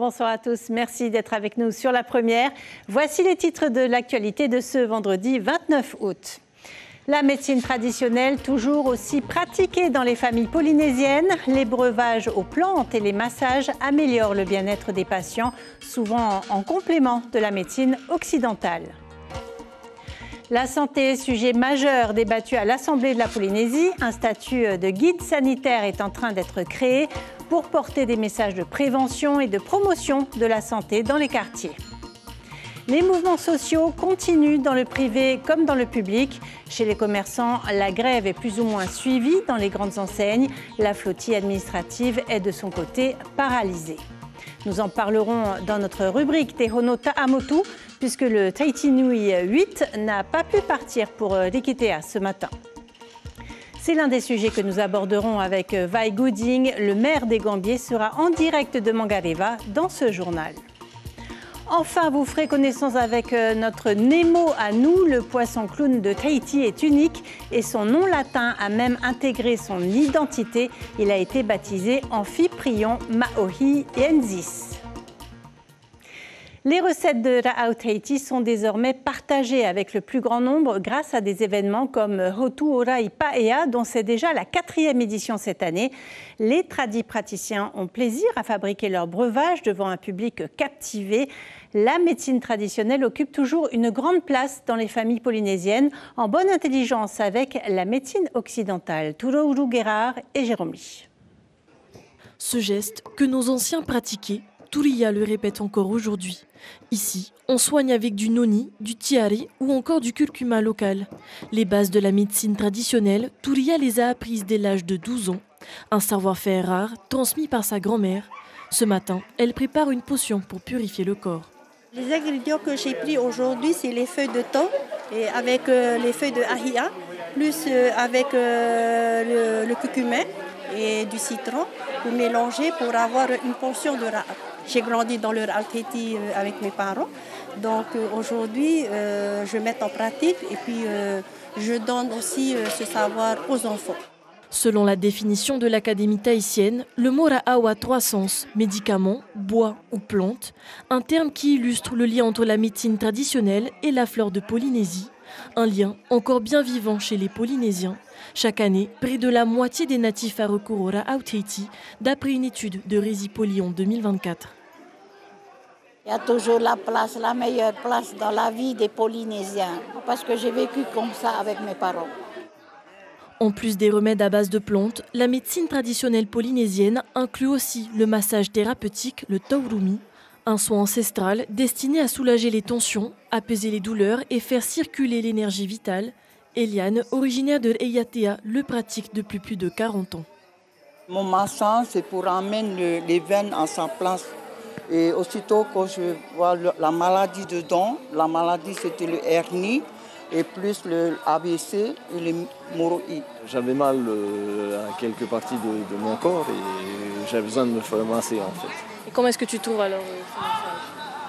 Bonsoir à tous, merci d'être avec nous sur La Première. Voici les titres de l'actualité de ce vendredi 29 août. La médecine traditionnelle, toujours aussi pratiquée dans les familles polynésiennes. Les breuvages aux plantes et les massages améliorent le bien-être des patients, souvent en complément de la médecine occidentale. La santé, sujet majeur débattu à l'Assemblée de la Polynésie. Un statut de guide sanitaire est en train d'être créé pour porter des messages de prévention et de promotion de la santé dans les quartiers. Les mouvements sociaux continuent dans le privé comme dans le public. Chez les commerçants, la grève est plus ou moins suivie dans les grandes enseignes. La flottille administrative est de son côté paralysée. Nous en parlerons dans notre rubrique Tehono Ta'amotu, puisque le Tahiti Nui 8 n'a pas pu partir pour Rikitea ce matin. C'est l'un des sujets que nous aborderons avec Vai Gooding. Le maire des Gambiers sera en direct de Mangareva dans ce journal. Enfin, vous ferez connaissance avec notre Nemo à nous. Le poisson clown de Tahiti est unique et son nom latin a même intégré son identité. Il a été baptisé Amphiprion maohi ensis. Les recettes de Ra'au Tahiti sont désormais partagées avec le plus grand nombre grâce à des événements comme Hotu Orai Paea, dont c'est déjà la 4e édition cette année. Les tradipraticiens ont plaisir à fabriquer leurs breuvages devant un public captivé. La médecine traditionnelle occupe toujours une grande place dans les familles polynésiennes, en bonne intelligence avec la médecine occidentale. Turouru Gerard et Jérôme Lee. Ce geste que nos anciens pratiquaient, Turiya le répète encore aujourd'hui. Ici, on soigne avec du noni, du tiare ou encore du curcuma local. Les bases de la médecine traditionnelle, Turiya les a apprises dès l'âge de 12 ans. Un savoir-faire rare, transmis par sa grand-mère. Ce matin, elle prépare une potion pour purifier le corps. Les ingrédients que j'ai pris aujourd'hui, c'est les feuilles de thon et avec les feuilles de ahia, plus avec le curcuma et du citron pour mélanger pour avoir une portion de ra'a. J'ai grandi dans le Ra'au Tahiti avec mes parents, donc aujourd'hui je mets en pratique et puis je donne aussi ce savoir aux enfants. Selon la définition de l'Académie tahitienne, le mot Ra'au a 3 sens, médicament, bois ou plante, un terme qui illustre le lien entre la médecine traditionnelle et la flore de Polynésie, un lien encore bien vivant chez les Polynésiens. Chaque année, près de la moitié des natifs a recours au Ra'au Tahiti, d'après une étude de Risipoli en 2024. Il y a toujours la meilleure place dans la vie des Polynésiens, parce que j'ai vécu comme ça avec mes parents. En plus des remèdes à base de plantes, la médecine traditionnelle polynésienne inclut aussi le massage thérapeutique, le taurumi, un soin ancestral destiné à soulager les tensions, apaiser les douleurs et faire circuler l'énergie vitale. Eliane, originaire de Eyatea, le pratique depuis plus de 40 ans. Mon massage, c'est pour amener les veines à sa place. Et aussitôt que je vois la maladie dedans, la maladie c'était le hernie et plus le ABC et le moroïdes. J'avais mal à quelques parties de mon corps et j'avais besoin de me faire masser en fait. Et comment est-ce que tu trouves alors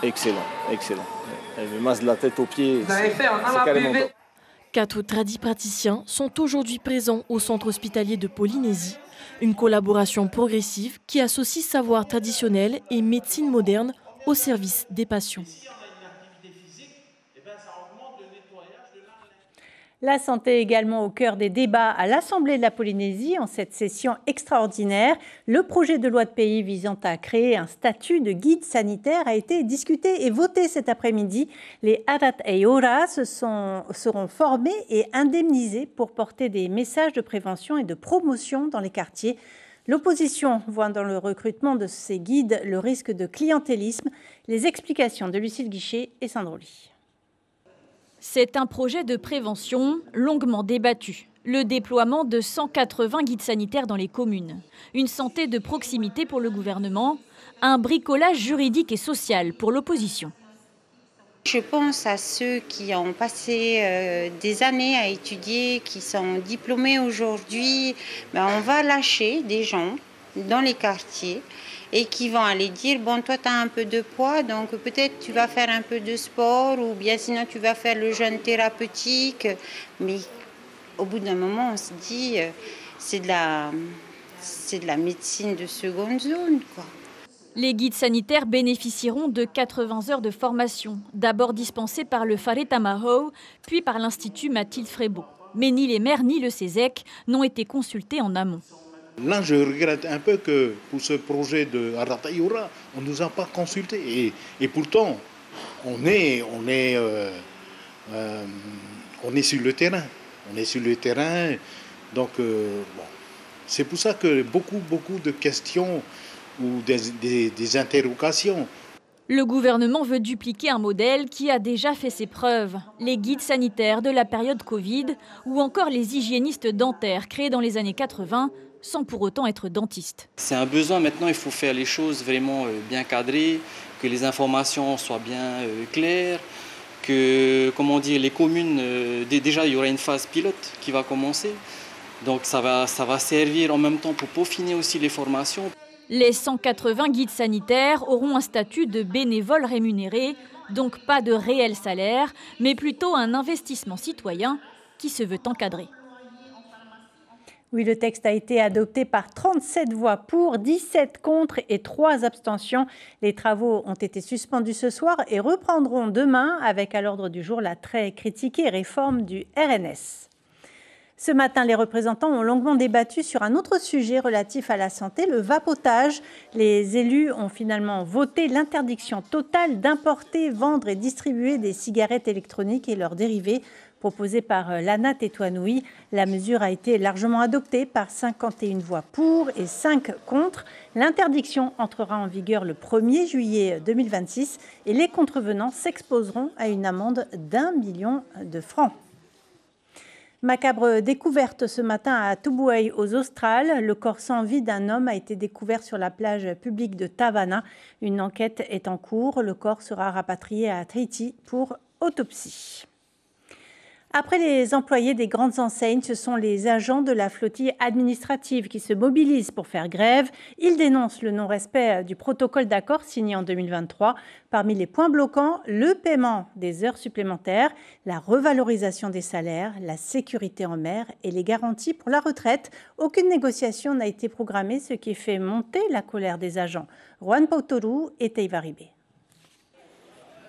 Excellent, excellent. Elle me masse de la tête aux pieds, c'est carrément top. 4 tradipraticiens sont aujourd'hui présents au centre hospitalier de Polynésie. Une collaboration progressive qui associe savoir traditionnel et médecine moderne au service des patients. La santé également au cœur des débats à l'Assemblée de la Polynésie en cette session extraordinaire. Le projet de loi de pays visant à créer un statut de guide sanitaire a été discuté et voté cet après-midi. Les Arat Eora seront formés et indemnisés pour porter des messages de prévention et de promotion dans les quartiers. L'opposition voit dans le recrutement de ces guides le risque de clientélisme. Les explications de Lucille Guichet et Sandro Ly. C'est un projet de prévention longuement débattu. Le déploiement de 180 guides sanitaires dans les communes. Une santé de proximité pour le gouvernement. Un bricolage juridique et social pour l'opposition. Je pense à ceux qui ont passé des années à étudier, qui sont diplômés aujourd'hui. On va lâcher des gens dans les quartiers et qui vont aller dire, bon, toi, tu as un peu de poids, donc peut-être tu vas faire un peu de sport ou bien sinon tu vas faire le jeûne thérapeutique. Mais au bout d'un moment, on se dit, c'est de la médecine de seconde zone, quoi. Les guides sanitaires bénéficieront de 80 heures de formation, d'abord dispensées par le Fareta Mahou, puis par l'Institut Mathilde Frébeau. Mais ni les maires ni le CESEC n'ont été consultés en amont. Là, je regrette un peu que pour ce projet de Arataïoura, on ne nous a pas consultés. Et pourtant, on est sur le terrain. On est sur le terrain. Donc, c'est pour ça que beaucoup de questions ou des interrogations. Le gouvernement veut dupliquer un modèle qui a déjà fait ses preuves. Les guides sanitaires de la période Covid ou encore les hygiénistes dentaires créés dans les années 80 sans pour autant être dentistes. C'est un besoin maintenant, il faut faire les choses vraiment bien cadrées, que les informations soient bien claires, que les communes, déjà il y aura une phase pilote qui va commencer. Donc ça va servir en même temps pour peaufiner aussi les formations. Les 180 guides sanitaires auront un statut de bénévoles rémunérés, donc pas de réel salaire, mais plutôt un investissement citoyen qui se veut encadré. Oui, le texte a été adopté par 37 voix pour, 17 contre et 3 abstentions. Les travaux ont été suspendus ce soir et reprendront demain avec à l'ordre du jour la très critiquée réforme du RNS. Ce matin, les représentants ont longuement débattu sur un autre sujet relatif à la santé, le vapotage. Les élus ont finalement voté l'interdiction totale d'importer, vendre et distribuer des cigarettes électroniques et leurs dérivés, proposée par Lana Tetuanui. La mesure a été largement adoptée par 51 voix pour et 5 contre. L'interdiction entrera en vigueur le 1er juillet 2026 et les contrevenants s'exposeront à une amende d'1 million de francs. Macabre découverte ce matin à Tubuai aux Australes. Le corps sans vie d'un homme a été découvert sur la plage publique de Tavana. Une enquête est en cours. Le corps sera rapatrié à Tahiti pour autopsie. Après les employés des grandes enseignes, ce sont les agents de la flottille administrative qui se mobilisent pour faire grève. Ils dénoncent le non-respect du protocole d'accord signé en 2023. Parmi les points bloquants, le paiement des heures supplémentaires, la revalorisation des salaires, la sécurité en mer et les garanties pour la retraite. Aucune négociation n'a été programmée, ce qui fait monter la colère des agents. Juan Pautoru et Teiva Ribé.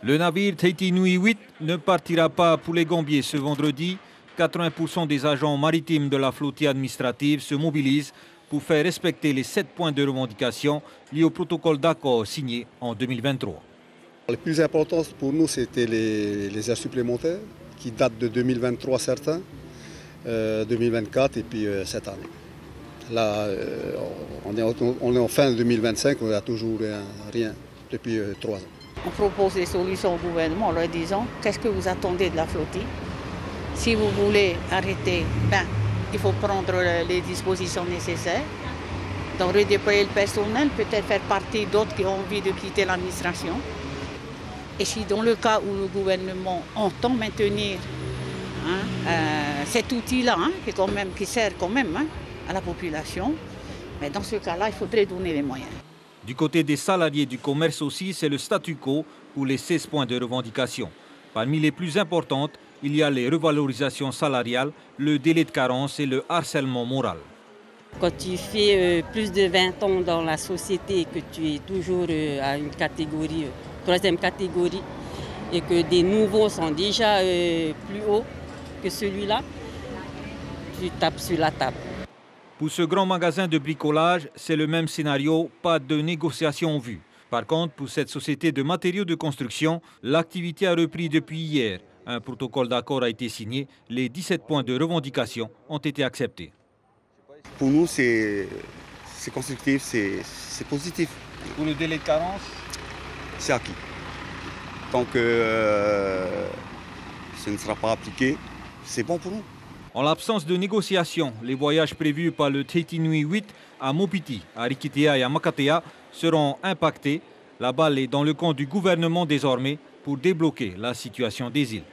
Le navire Tahiti Nui 8 ne partira pas pour les Gambiers ce vendredi. 80% des agents maritimes de la flottille administrative se mobilisent pour faire respecter les 7 points de revendication liés au protocole d'accord signé en 2023. Le plus important pour nous, c'était les heures supplémentaires qui datent de 2023 certains, 2024 et puis cette année. Là, on est en fin 2025, on n'a toujours rien depuis 3 ans. On propose des solutions au gouvernement en leur disant qu'est-ce que vous attendez de la flottille. Si vous voulez arrêter, il faut prendre les dispositions nécessaires. Donc redéployer le personnel, peut-être faire partie d'autres qui ont envie de quitter l'administration. Et si dans le cas où le gouvernement entend maintenir cet outil-là, qui sert quand même à la population, mais dans ce cas-là, il faudrait donner les moyens. Du côté des salariés du commerce aussi, c'est le statu quo pour les 16 points de revendication. Parmi les plus importantes, il y a les revalorisations salariales, le délai de carence et le harcèlement moral. Quand tu fais plus de 20 ans dans la société et que tu es toujours à une catégorie, 3e catégorie, et que des nouveaux sont déjà plus hauts que celui-là, tu tapes sur la table. Pour ce grand magasin de bricolage, c'est le même scénario, pas de négociation en vue. Par contre, pour cette société de matériaux de construction, l'activité a repris depuis hier. Un protocole d'accord a été signé, les 17 points de revendication ont été acceptés. Pour nous, c'est constructif, c'est positif. Pour le délai de carence, c'est acquis. Tant que ce ne sera pas appliqué, c'est bon pour nous. En l'absence de négociations, les voyages prévus par le Tahiti Nui 8 à Mopiti, à Rikitea et à Makatea seront impactés. La balle est dans le camp du gouvernement désormais pour débloquer la situation des îles.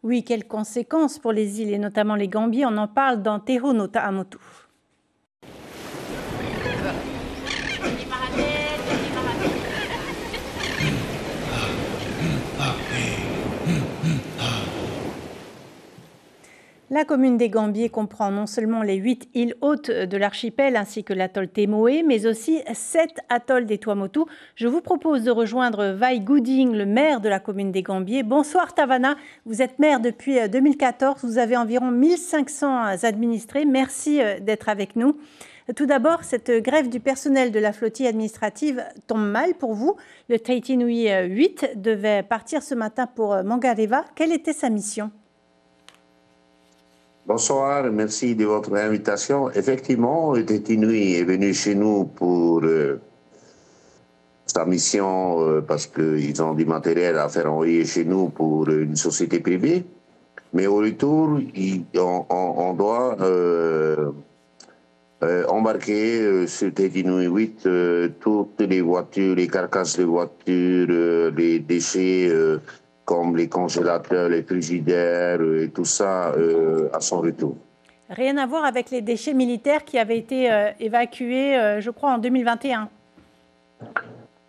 Oui, quelles conséquences pour les îles et notamment les Gambiers? On en parle dans Teho no Ta'amotu. La commune des Gambiers comprend non seulement les 8 îles hautes de l'archipel ainsi que l'atoll Temoé, mais aussi 7 atolls des Tuamotu. Je vous propose de rejoindre Vai Gooding, le maire de la commune des Gambiers. Bonsoir Tavana, vous êtes maire depuis 2014, vous avez environ 1500 administrés. Merci d'être avec nous. Tout d'abord, cette grève du personnel de la flottille administrative tombe mal pour vous. Le Tahiti Nui 8 devait partir ce matin pour Mangareva. Quelle était sa mission ? Bonsoir, merci de votre invitation. Effectivement, le Tahiti Nui est venu chez nous pour sa mission parce qu'ils ont du matériel à faire envoyer chez nous pour une société privée. Mais au retour, on doit embarquer sur Tahiti Nui 8 toutes les voitures, les carcasses de voitures, les déchets comme les congélateurs, les frigidaires et tout ça à son retour. Rien à voir avec les déchets militaires qui avaient été évacués, je crois, en 2021.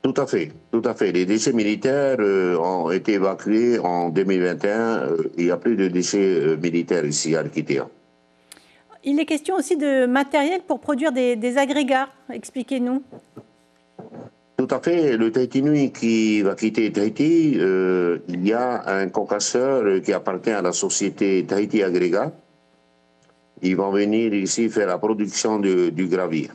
Tout à fait, tout à fait. Les déchets militaires ont été évacués en 2021. Il n'y a plus de déchets militaires ici à Arkitea. Il est question aussi de matériel pour produire des agrégats. Expliquez-nous. Tout à fait. Le Tahiti Nui qui va quitter Tahiti, il y a un concasseur qui appartient à la société Tahiti Agrégat. Ils vont venir ici faire la production du gravier.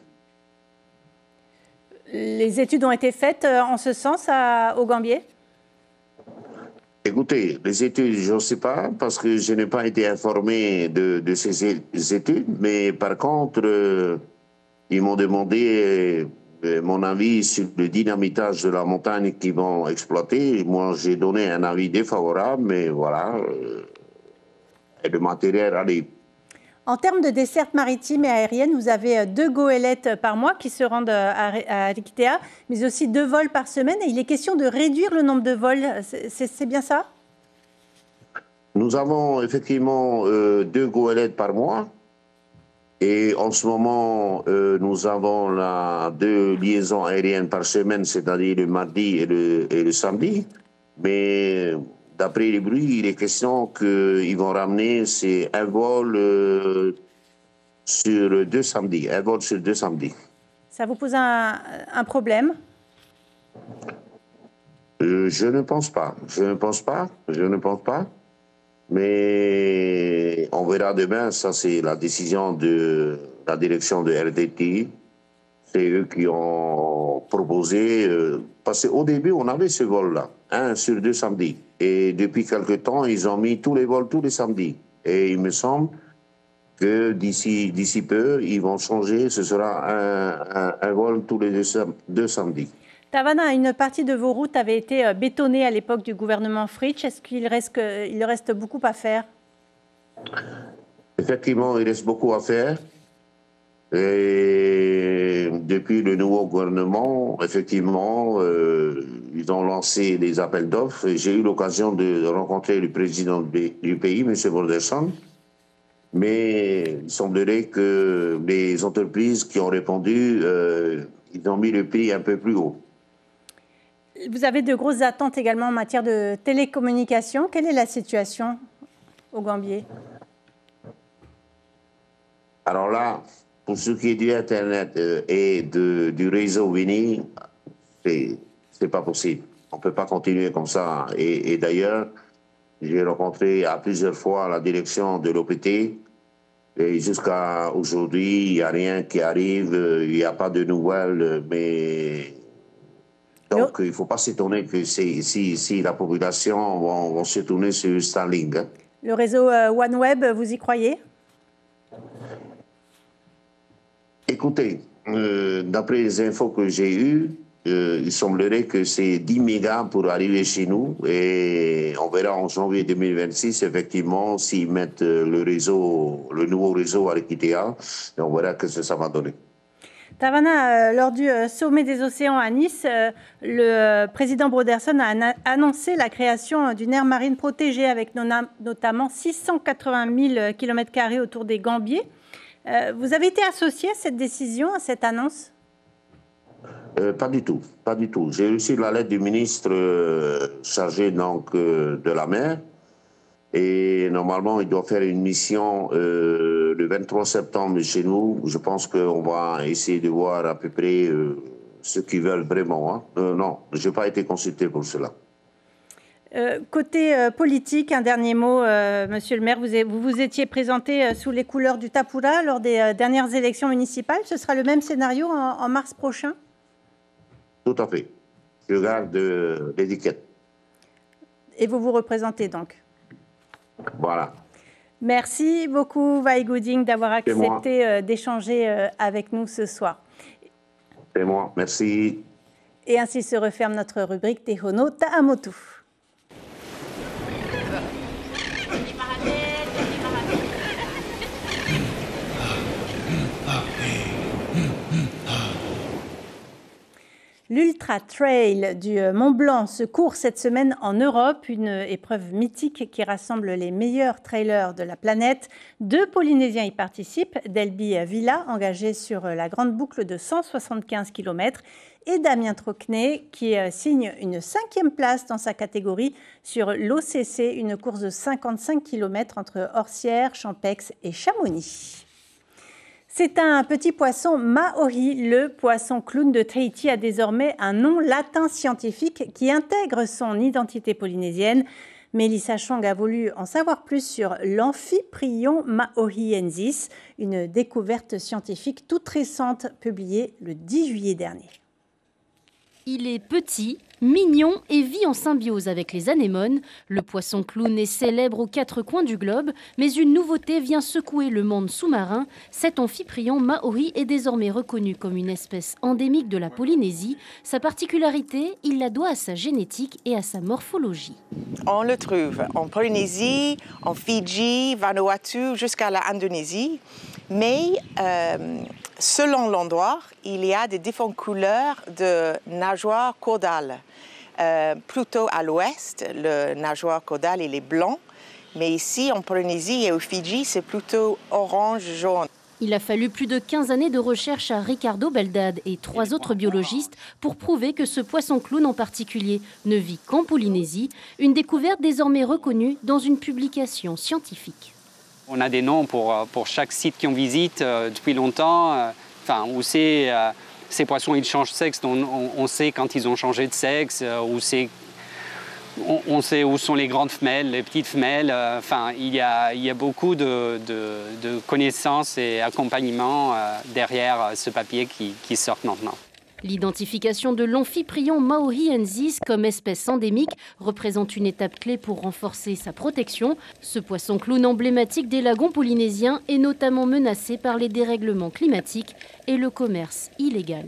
Les études ont été faites en ce sens au Gambier ? Écoutez, les études, je ne sais pas, parce que je n'ai pas été informé de ces études, mais par contre, ils m'ont demandé mon avis sur le dynamitage de la montagne qu'ils vont exploiter. Moi, j'ai donné un avis défavorable, mais voilà, et le matériel arrive. En termes de desserte maritime et aérienne, vous avez 2 goélettes par mois qui se rendent à Arkitea, mais aussi 2 vols par semaine. Et il est question de réduire le nombre de vols. C'est bien ça ? Nous avons effectivement 2 goélettes par mois. Et en ce moment, nous avons 2 liaisons aériennes par semaine, c'est-à-dire le mardi et le samedi. Mais d'après les bruits, il est question qu'ils vont ramener un vol sur 2 samedis. Un vol sur 2 samedis. Ça vous pose un problème ? Je ne pense pas. Je ne pense pas. Je ne pense pas. Mais on verra demain, ça c'est la décision de la direction de RDT. C'est eux qui ont proposé, parce qu'au début on avait ce vol-là, 1 sur 2 samedis. Et depuis quelque temps, ils ont mis tous les vols tous les samedis. Et il me semble que d'ici peu, ils vont changer, ce sera un vol tous les 2 samedis. Tavana, une partie de vos routes avait été bétonnée à l'époque du gouvernement Fritsch. Est-ce qu'il reste beaucoup à faire ? Effectivement, il reste beaucoup à faire. Et depuis le nouveau gouvernement, effectivement, ils ont lancé des appels d'offres. J'ai eu l'occasion de rencontrer le président du pays, M. Borderson. Mais il semblerait que les entreprises qui ont répondu, ils ont mis le prix un peu plus haut. Vous avez de grosses attentes également en matière de télécommunications. Quelle est la situation au Gambier ? Alors là, pour ce qui est du Internet et du réseau Vini, c'est pas possible. On ne peut pas continuer comme ça. Et d'ailleurs, j'ai rencontré à plusieurs fois la direction de l'OPT. Et jusqu'à aujourd'hui, il n'y a rien qui arrive. Il n'y a pas de nouvelles, mais... Donc, il ne faut pas s'étonner que si la population va se tourner sur Starlink. Hein. Le réseau OneWeb, vous y croyez ? Écoutez, d'après les infos que j'ai eues, il semblerait que c'est 10 mégas pour arriver chez nous. Et on verra en janvier 2026, effectivement, s'ils mettent le nouveau réseau à Arkitea. Et on verra ce que ça va donner. Tavana, lors du sommet des océans à Nice, le président Broderson a annoncé la création d'une aire marine protégée avec notamment 680 000 km² autour des Gambiers. Vous avez été associé à cette décision, à cette annonce ? Pas du tout, pas du tout. J'ai reçu la lettre du ministre chargé donc, de la mer. Et normalement, il doit faire une mission le 23 septembre chez nous. Je pense qu'on va essayer de voir à peu près ce qu'ils veulent vraiment. Hein. Non, je n'ai pas été consulté pour cela. Côté politique, un dernier mot, Monsieur le maire, vous vous étiez présenté sous les couleurs du Tapura lors des dernières élections municipales. Ce sera le même scénario en mars prochain? Tout à fait. Je garde l'étiquette. Et vous vous représentez donc? Voilà. Merci beaucoup, Waigooding, d'avoir accepté d'échanger avec nous ce soir. C'est moi, merci. Et ainsi se referme notre rubrique Tehono Ta'amotu. L'Ultra Trail du Mont Blanc se court cette semaine en Europe, une épreuve mythique qui rassemble les meilleurs trailers de la planète. 2 Polynésiens y participent, Delby Villa, engagé sur la grande boucle de 175 km, et Damien Trocnet, qui signe une 5e place dans sa catégorie sur l'OCC, une course de 55 km entre Orsières, Champex et Chamonix. C'est un petit poisson maori. Le poisson clown de Tahiti a désormais un nom latin scientifique qui intègre son identité polynésienne. Mélissa Chang a voulu en savoir plus sur l'Amphiprion maoriensis, une découverte scientifique toute récente publiée le 10 juillet dernier. Il est petit, mignon et vit en symbiose avec les anémones. Le poisson clown est célèbre aux 4 coins du globe, mais une nouveauté vient secouer le monde sous-marin. Cet amphiprion maori est désormais reconnu comme une espèce endémique de la Polynésie. Sa particularité, il la doit à sa génétique et à sa morphologie. On le trouve en Polynésie, en Fidji, Vanuatu, jusqu'à l'Indonésie. Mais selon l'endroit, il y a des différentes couleurs de nageoire caudale. Plutôt à l'ouest, le nageoire caudal il est blanc, mais ici en Polynésie et au Fidji, c'est plutôt orange-jaune. Il a fallu plus de 15 années de recherche à Ricardo Beldad et 3 autres biologistes pour prouver que ce poisson clown en particulier ne vit qu'en Polynésie, une découverte désormais reconnue dans une publication scientifique. On a des noms pour chaque site qu'on visite depuis longtemps, où ces poissons ils changent de sexe, on sait quand ils ont changé de sexe, on sait où sont les grandes femelles, les petites femelles. Il y a beaucoup de connaissances et accompagnement derrière ce papier qui sort maintenant. L'identification de l'Amphiprion maoriensis comme espèce endémique représente une étape clé pour renforcer sa protection. Ce poisson clown emblématique des lagons polynésiens est notamment menacé par les dérèglements climatiques et le commerce illégal.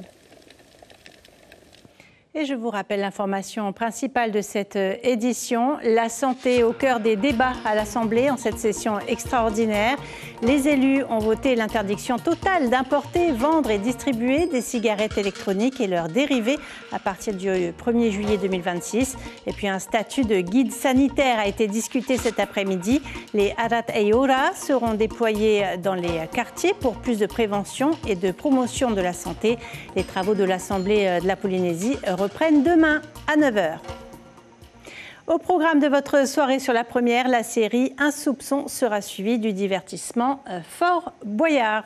Et je vous rappelle l'information principale de cette édition. La santé au cœur des débats à l'Assemblée en cette session extraordinaire. Les élus ont voté l'interdiction totale d'importer, vendre et distribuer des cigarettes électroniques et leurs dérivés à partir du 1er juillet 2026. Et puis un statut de guide sanitaire a été discuté cet après-midi. Les Arat Ayora seront déployés dans les quartiers pour plus de prévention et de promotion de la santé. Les travaux de l'Assemblée de la Polynésie reprennent demain à 9h. Au programme de votre soirée sur la première, la série Un soupçon sera suivie du divertissement Fort Boyard.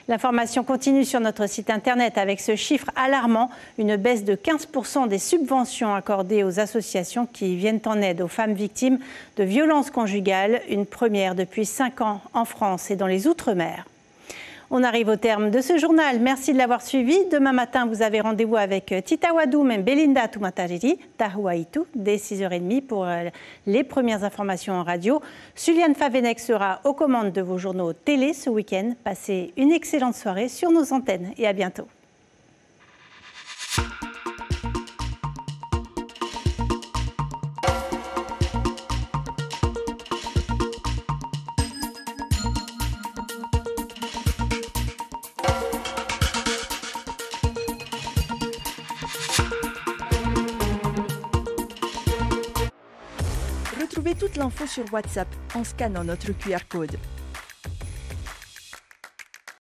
L'information continue sur notre site internet avec ce chiffre alarmant, une baisse de 15% des subventions accordées aux associations qui viennent en aide aux femmes victimes de violences conjugales, une première depuis 5 ans en France et dans les Outre-mer. On arrive au terme de ce journal. Merci de l'avoir suivi. Demain matin, vous avez rendez-vous avec Tita Wadoum et Belinda Tumatariri, Tahuaitu, dès 6h30 pour les premières informations en radio. Suliane Favenec sera aux commandes de vos journaux télé ce week-end. Passez une excellente soirée sur nos antennes et à bientôt. Retrouvez toute l'info sur WhatsApp en scannant notre QR code.